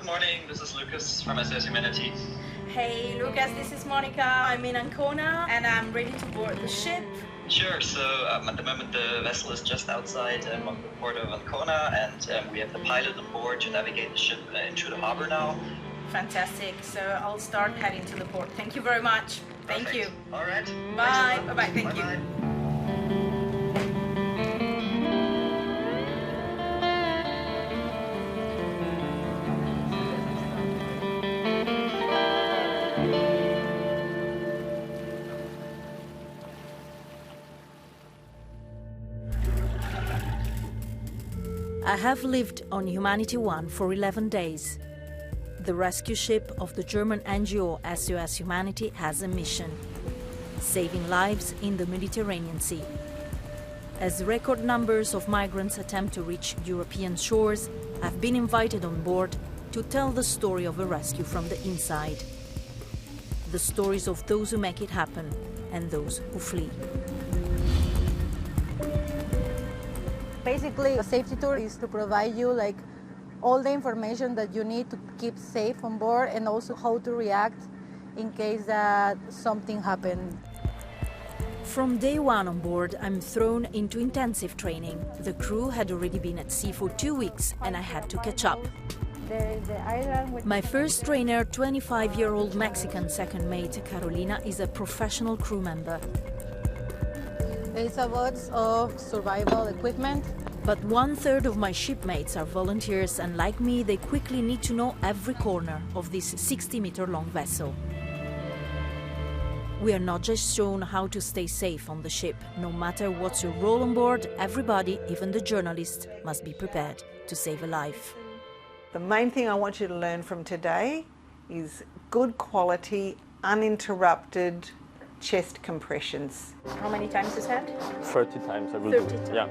morning. This is Lucas from SS Humanity. Hey Lucas, this is Monica. I'm in Ancona and I'm ready to board the ship. Sure, so at the moment the vessel is just outside of the port of Ancona, and we have the pilot on board to navigate the ship into the harbor now. Fantastic, so I'll start heading to the port. Thank you very much. Thank Perfect. you. All right. Bye. Bye-bye. Thank you. Bye-bye. I have lived on Humanity 1 for 11 days. The rescue ship of the German NGO SOS Humanity has a mission: saving lives in the Mediterranean Sea. As record numbers of migrants attempt to reach European shores, I've been invited on board to tell the story of a rescue from the inside. The stories of those who make it happen and those who flee. Basically, a safety tour is to provide you all the information that you need to keep safe on board, and also how to react in case that something happened. From day one on board, I'm thrown into intensive training. The crew had already been at sea for 2 weeks and I had to catch up. My first trainer, 25-year-old Mexican second mate Carolina, is a professional crew member. It's a lot of survival equipment. But 1/3 of my shipmates are volunteers, and like me, they quickly need to know every corner of this 60-meter-long vessel. We are not just shown how to stay safe on the ship. No matter what's your role on board, everybody, even the journalist, must be prepared to save a life. The main thing I want you to learn from today is good quality, uninterrupted chest compressions. How many times is that? 30 times I will 30 do. times. Yeah.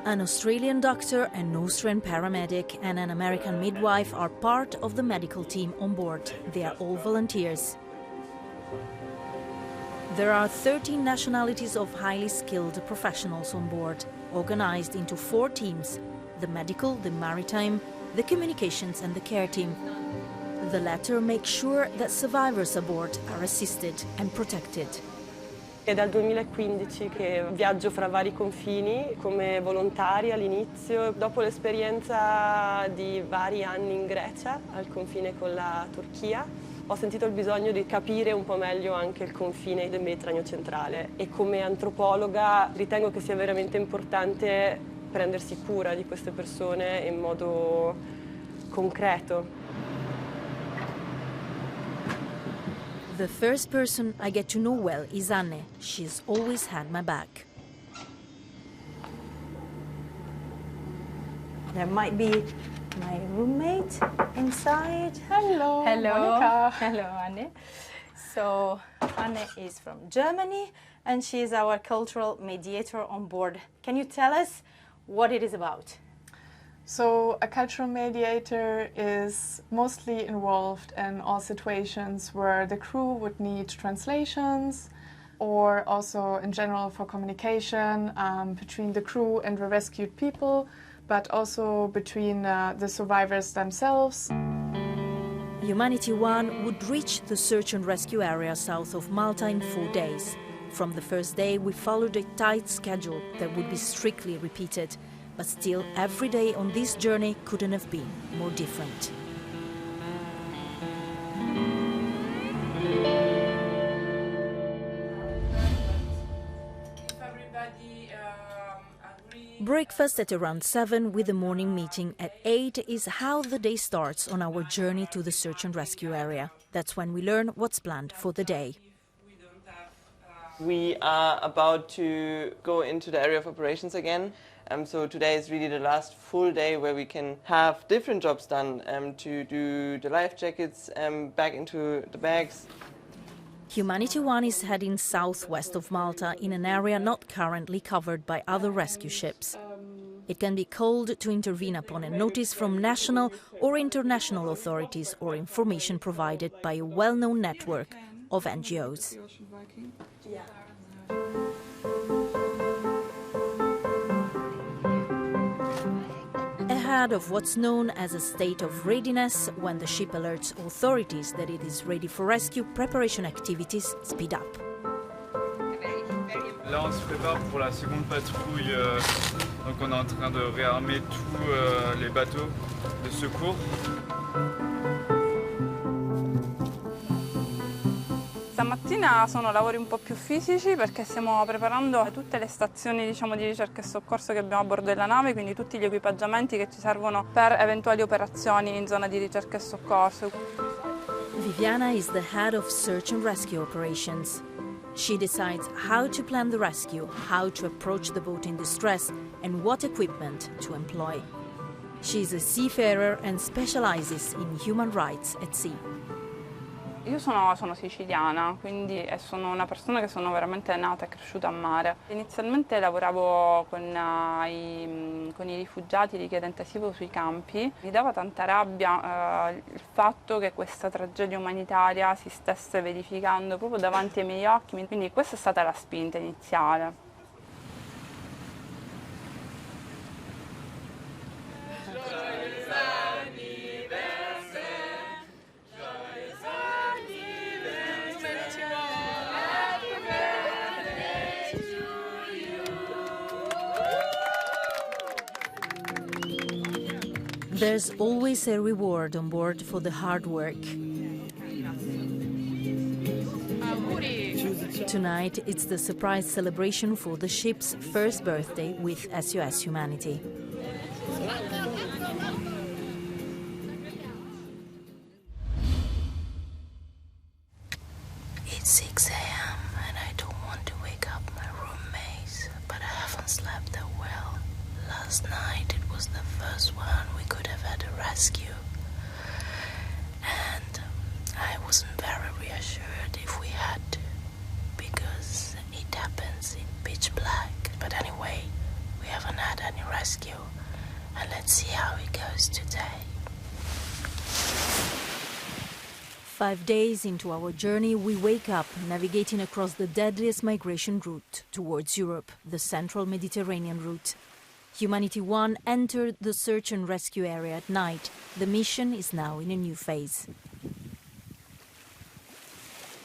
An Australian doctor, an Austrian paramedic and an American midwife are part of the medical team on board. They are all volunteers. There are 13 nationalities of highly skilled professionals on board, organized into 4 teams: the medical, the maritime, the communications and the care team. The latter makes sure that survivors aboard are assisted and protected. È dal 2015 che viaggio fra vari confini come volontaria all'inizio. Dopo l'esperienza di vari anni in Grecia, al confine con la Turchia, ho sentito il bisogno di capire un po' meglio anche il confine del Mediterraneo centrale, e come antropologa ritengo che sia veramente importante prendersi cura di queste persone in modo concreto. The first person I get to know well is Anne. She's always had my back. There might be my roommate inside. Hello, Hello. Monica. Hello, Anne. So, Anne is from Germany and she is our cultural mediator on board. Can you tell us what it is about? So a cultural mediator is mostly involved in all situations where the crew would need translations, or also in general for communication between the crew and the rescued people, but also between the survivors themselves. Humanity 1 would reach the search and rescue area south of Malta in 4 days. From the first day, we followed a tight schedule that would be strictly repeated. But still, every day on this journey couldn't have been more different. Breakfast at around 7 with a morning meeting at 8 is how the day starts on our journey to the search and rescue area. That's when we learn what's planned for the day. We are about to go into the area of operations again. So today is really the last full day where we can have different jobs done to do the life jackets back into the bags. Humanity 1 is heading southwest of Malta in an area not currently covered by other rescue ships. It can be called to intervene upon a notice from national or international authorities or information provided by a well-known network of NGOs. ahead of what's known as a state of readiness. When the ship alerts authorities that it is ready for rescue, preparation activities speed up. Là, on se prépare pour la seconde patrouille. Donc on est en train de réarmer tous les bateaux de secours. Stamattina sono lavori un po' più fisici perché stiamo preparando tutte le stazioni, diciamo, di ricerca e soccorso che abbiamo a bordo della nave, quindi tutti gli equipaggiamenti che ci servono per eventuali operazioni in zona di ricerca e soccorso. Viviana is the head of search and rescue operations. She decides how to plan the rescue, how to approach the boat in distress, and what equipment to employ. She is a seafarer and specializes in human rights at sea. Io sono siciliana, quindi sono una persona che sono veramente nata e cresciuta a mare. Inizialmente lavoravo con i rifugiati richiedenti asilo sui campi. Mi dava tanta rabbia il fatto che questa tragedia umanitaria si stesse verificando proprio davanti ai miei occhi, quindi questa è stata la spinta iniziale. There's always a reward on board for the hard work. Tonight, it's the surprise celebration for the ship's first birthday with SOS Humanity. It's 6 a.m. and I don't want to wake up my roommates, but I haven't slept that well. Last night it was the first one we could have had a rescue, and I wasn't very reassured if we had to, because it happens in pitch black. But anyway, we haven't had any rescue, and let's see how it goes today. 5 days into our journey, we wake up navigating across the deadliest migration route towards Europe, the central Mediterranean route. Humanity 1 entered the search and rescue area at night. The mission is now in a new phase.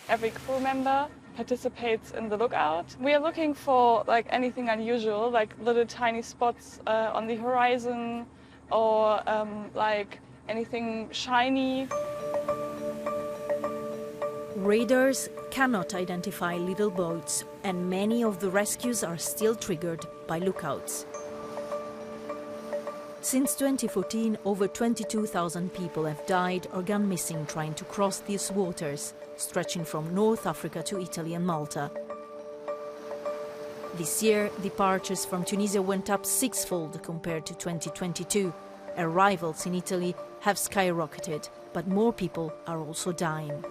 Every crew member participates in the lookout. We are looking for anything unusual, like little tiny spots on the horizon, or anything shiny. Radars cannot identify little boats, and many of the rescues are still triggered by lookouts. Since 2014, over 22,000 people have died or gone missing trying to cross these waters, stretching from North Africa to Italy and Malta. This year, departures from Tunisia went up sixfold compared to 2022. Arrivals in Italy have skyrocketed, but more people are also dying.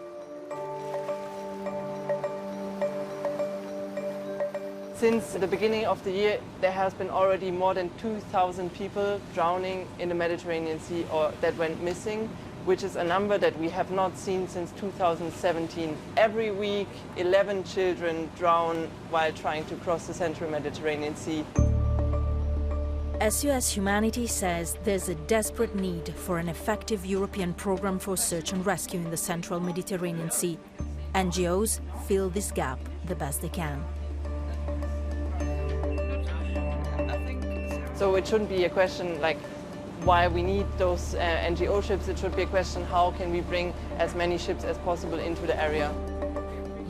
Since the beginning of the year, there has been already more than 2,000 people drowning in the Mediterranean Sea or that went missing, which is a number that we have not seen since 2017. Every week, 11 children drown while trying to cross the central Mediterranean Sea. SOS Humanity says there's a desperate need for an effective European program for search and rescue in the central Mediterranean Sea. NGOs fill this gap the best they can. So it shouldn't be a question like why we need those NGO ships. It should be a question how can we bring as many ships as possible into the area.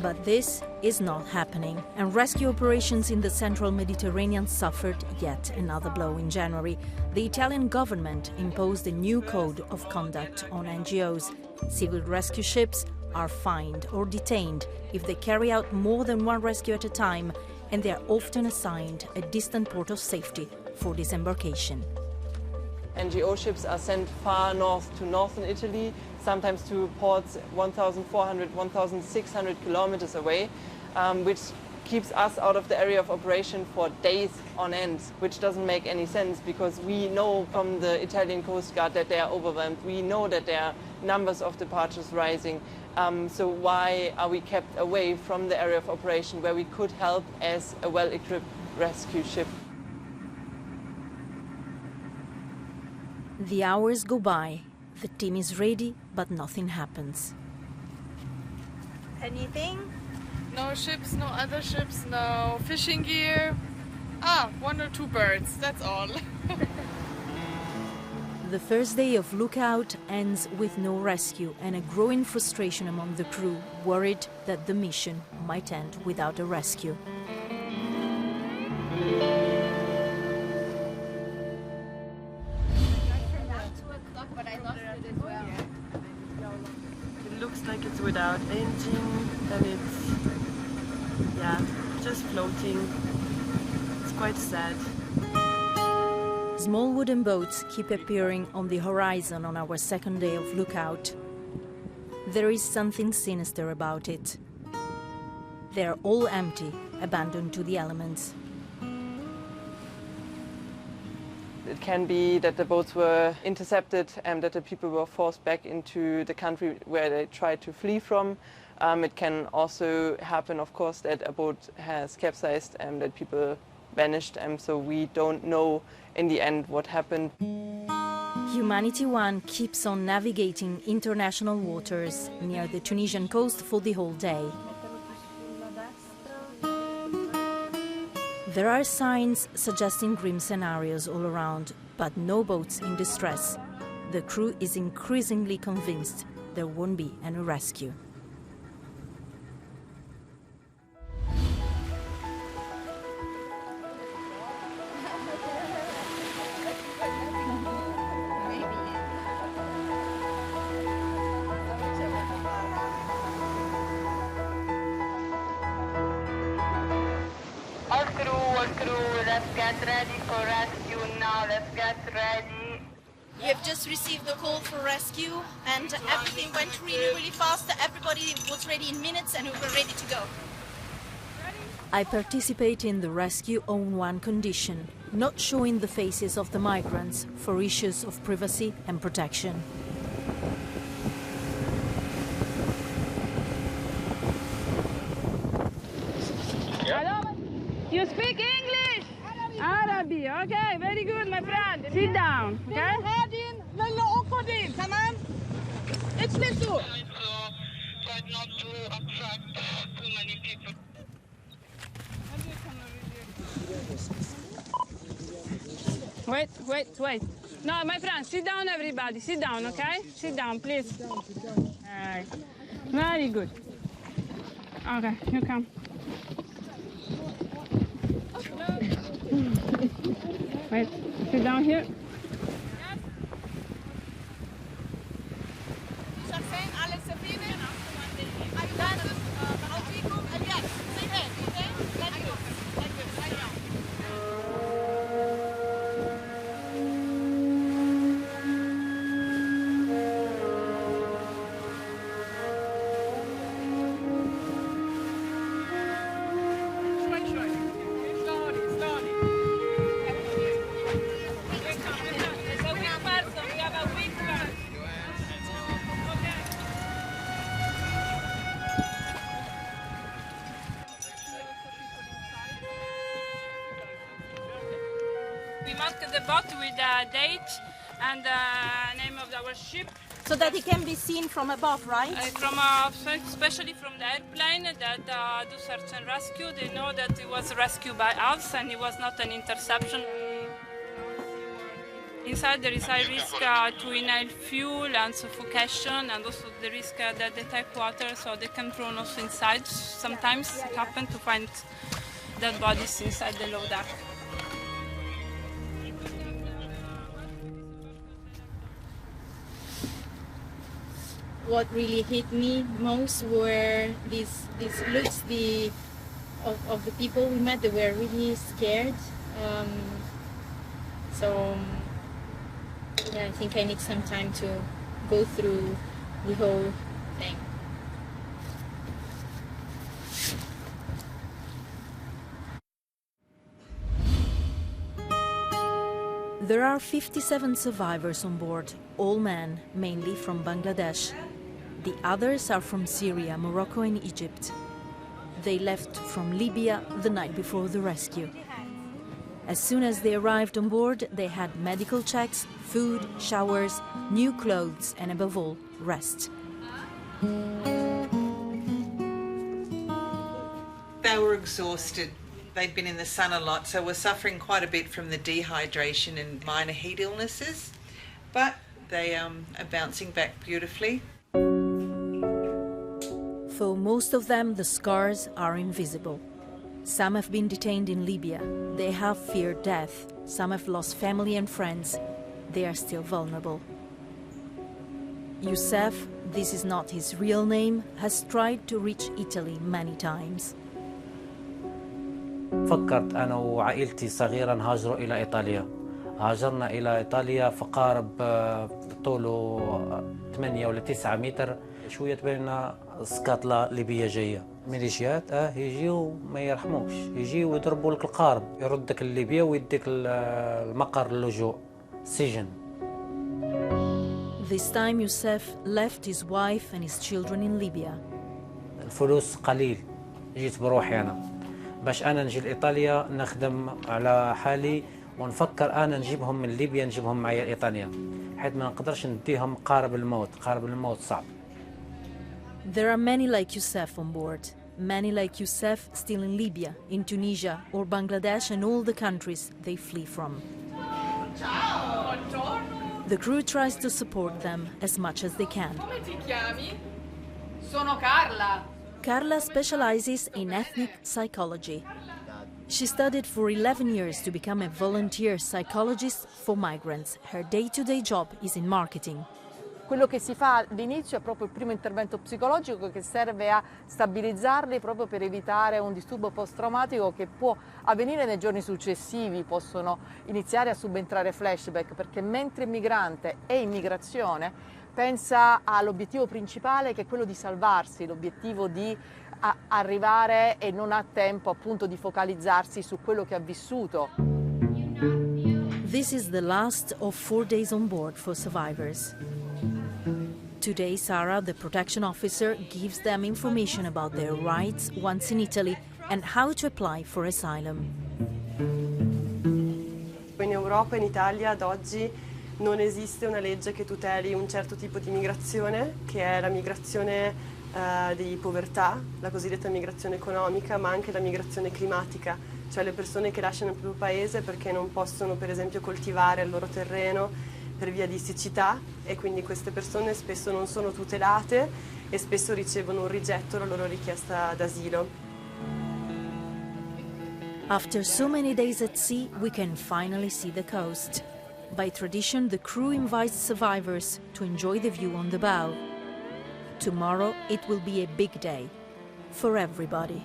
But this is not happening, and rescue operations in the central Mediterranean suffered yet another blow in January. The Italian government imposed a new code of conduct on NGOs. Civil rescue ships are fined or detained if they carry out more than one rescue at a time, and they are often assigned a distant port of safety for disembarkation. NGO ships are sent far north to northern Italy, sometimes to ports 1,400, 1,600 kilometers away, which keeps us out of the area of operation for days on end, which doesn't make any sense because we know from the Italian Coast Guard that they are overwhelmed. We know that there are numbers of departures rising. So why are we kept away from the area of operation where we could help as a well-equipped rescue ship? The hours go by. The team is ready, but nothing happens. Anything? No ships, no other ships, no fishing gear. One or two birds, that's all. The first day of lookout ends with no rescue and a growing frustration among the crew, worried that the mission might end without a rescue. It looks like it's without engine and it's, just floating. It's quite sad. Small wooden boats keep appearing on the horizon on our second day of lookout. There is something sinister about it. They're all empty, abandoned to the elements. It can be that the boats were intercepted and that the people were forced back into the country where they tried to flee from. It can also happen, of course, that a boat has capsized and that people vanished, so we don't know in the end what happened. Humanity One keeps on navigating international waters near the Tunisian coast for the whole day. There are signs suggesting grim scenarios all around, but no boats in distress. The crew is increasingly convinced there won't be any rescue. Let's get ready for rescue now. Let's get ready. We have just received the call for rescue and everything went really fast. Everybody was ready in minutes and we were ready to go. I participate in the rescue on one condition: not showing the faces of the migrants for issues of privacy and protection. You speak English? Arabic. Okay, very good, my friend. Sit down, okay? تمام؟ اجلسوا. Try not to attract too many people. Wait. No, my friend, sit down, everybody. Sit down, okay? Sit down, please. Very good. Okay, you come. Wait, sit down here. We marked the boat with a date and the name of our ship. So that it can be seen from above, right? Especially from the airplane that do search and rescue. They know that it was rescued by us and it was not an interception. Inside there is high risk to inhale fuel and suffocation, and also the risk that they take water, so they can drown also inside. Sometimes it happens to find dead bodies inside the low deck. What really hit me most were these looks of the people we met. They were really scared. Yeah, I think I need some time to go through the whole thing. There are 57 survivors on board, all men, mainly from Bangladesh. The others are from Syria, Morocco and Egypt. They left from Libya the night before the rescue. As soon as they arrived on board, they had medical checks, food, showers, new clothes, and above all, rest. They were exhausted. They'd been in the sun a lot, so were suffering quite a bit from the dehydration and minor heat illnesses. But they are bouncing back beautifully. For most of them, the scars are invisible. Some have been detained in Libya. They have feared death. Some have lost family and friends. They are still vulnerable. Youssef, this is not his real name, has tried to reach Italy many times. فكرت أنا وعائلتي صغيرا هاجروا إلى إيطاليا. هاجرنا إلى إيطاليا فقارب طوله 8 ولا 9 متر. شوية تبين سكاطلة ليبية جاية. ميليشيات يجيو ما يرحموش، يجيو يضربوا لك القارب، يردك لليبيا ويديك المقر اللجوء، سجن. This time Youssef left his wife and his children in Libya. الفلوس قليل، جيت بروحي أنا. باش أنا نجي لإيطاليا نخدم على حالي ونفكر أنا نجيبهم من ليبيا نجيبهم معايا لإيطاليا، حيث ما نقدرش نديهم قارب الموت، قارب الموت صعب. There are many like Youssef on board, many like Youssef still in Libya, in Tunisia or Bangladesh and all the countries they flee from. The crew tries to support them as much as they can. Come ti chiami? Sono Carla. Carla specializes in ethnic psychology. She studied for 11 years to become a volunteer psychologist for migrants. Her day-to-day job is in marketing. Quello che si fa all'inizio è proprio il primo intervento psicologico che serve a stabilizzarli proprio per evitare un disturbo post-traumatico che può avvenire nei giorni successivi, possono iniziare a subentrare flashback, perché mentre il migrante è in migrazione pensa all'obiettivo principale che è quello di salvarsi, l'obiettivo di arrivare e non ha tempo appunto di focalizzarsi su quello che ha vissuto. This is the last of 4 days on board for survivors. Today, Sara, the protection officer, gives them information about their rights once in Italy and how to apply for asylum. In Europa, in Italia, ad oggi non esiste una legge che tuteli un certo tipo di migrazione, che è la migrazione di povertà, la cosiddetta migrazione economica, ma anche la migrazione climatica, cioè le persone che lasciano il proprio paese perché non possono, per esempio, coltivare il loro terreno per via di siccità, e quindi queste persone spesso non sono tutelate e spesso ricevono un rigetto alla loro richiesta d'asilo. After so many days at sea, we can finally see the coast. By tradition, the crew invites survivors to enjoy the view on the bow. Tomorrow it will be a big day for everybody.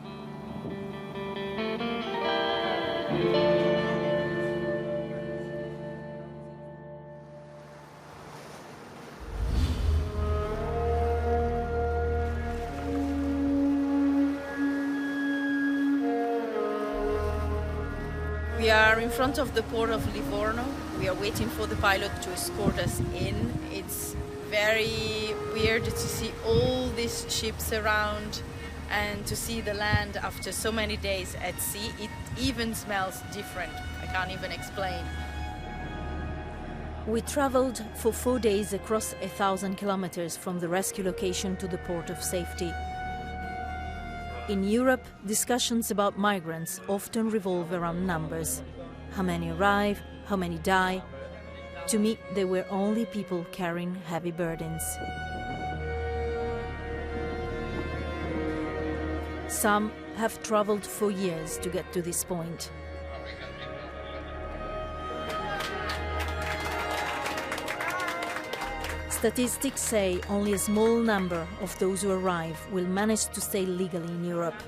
We are in front of the port of Livorno. We are waiting for the pilot to escort us in. It's very weird to see all these ships around and to see the land after so many days at sea. It even smells different. I can't even explain. We traveled for 4 days across 1,000 kilometers from the rescue location to the port of safety. In Europe, discussions about migrants often revolve around numbers. How many arrive, how many die. To me, they were only people carrying heavy burdens. Some have traveled for years to get to this point. Statistics say only a small number of those who arrive will manage to stay legally in Europe.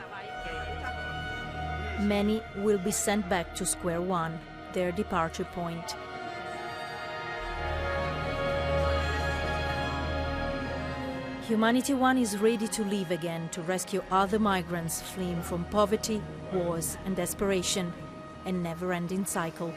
Many will be sent back to square one, their departure point. Humanity One is ready to leave again to rescue other migrants fleeing from poverty, wars and desperation, a never-ending cycle.